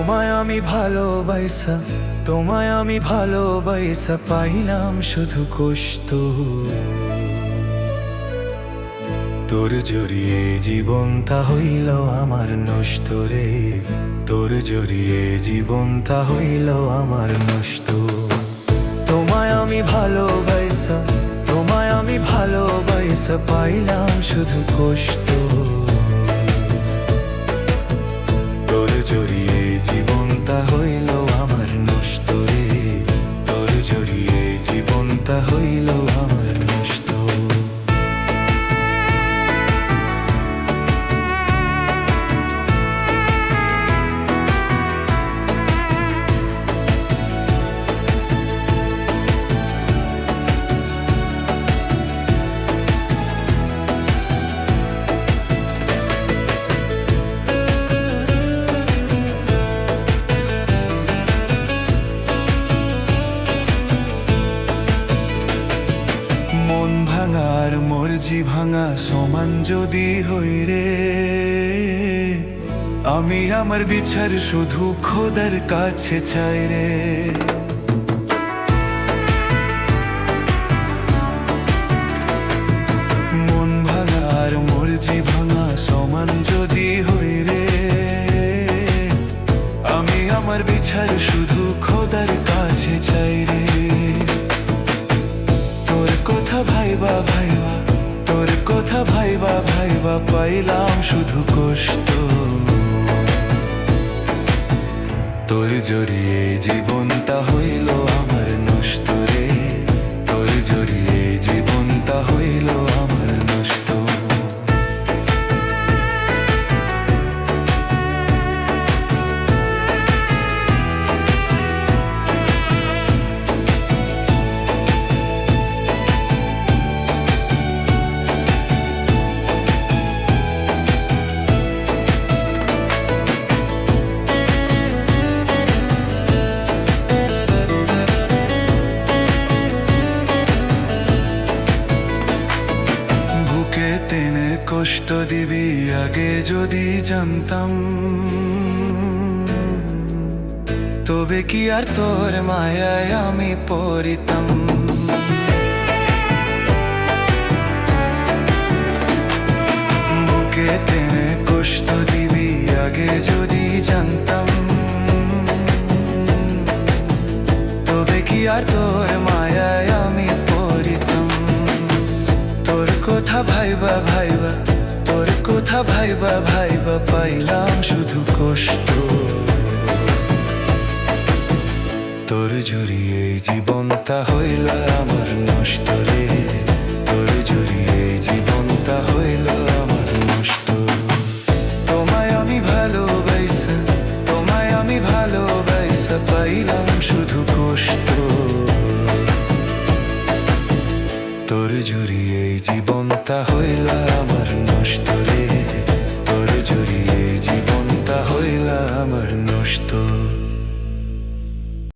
তোমায় আমি ভালোবাসা, তোমায় আমি ভালোবাসা পাইলাম শুধু কষ্ট। তোর জড়িয়ে জীবনটা হইল আমার নষ্ট রে, তোর জড়িয়ে জীবনটা হইল আমার নষ্ট। তোমায় আমি ভালোবাসা, তোমায় আমি ভালোবাসা পাইলাম শুধু কষ্ট। তোর জড়িয়ে জীবনটা হইল আমার নষ্ট রে, তোর জড়িয়ে জীবনটা হইল আমার নষ্ট। ভাঙার মর্জি ভাঙা সমান যদি হই রে, আমি আমার বিচার শুধু খোদার কাছে চাই রে। মন ভাঙার মর্জি ভাঙা সমান যদি হই রে, আমি আমার বিচার শুধু খোদার কাছে চাই রে। তোর কথা ভাইবা ভাইবা, তোর কথা ভাইবা ভাইবা পাইলাম শুধু কষ্ট। তোর জড়িয়ে জীবনটা হইল আমার নষ্ট রে, তোর জড়িয়ে জীবনটা হইল আমার নষ্ট। কষ্ট দিবি আগে যদি জানতাম, তবে কি আর তোর মায়ায় আমি পড়িতাম। বুকে টেনে কষ্ট দিবি আগে যদি জানতাম, তবে কি আর তোর মায়ায় আমি পড়িতাম। তোর কথা ভাইবা ভাইবা, তোর কথা ভাইবা ভাইবা পাইলাম শুধু কষ্ট। তোর জড়িয়ে জীবনটা হইল আমার নষ্ট রে, তোর জড়িয়ে জীবনটা হইল আমার নষ্ট। তোমায় আমি ভালোবাসা, তোমায় আমি ভালোবাসা পাইলাম শুধু কষ্ট। তোর জড়িয়ে জীবনটা হইল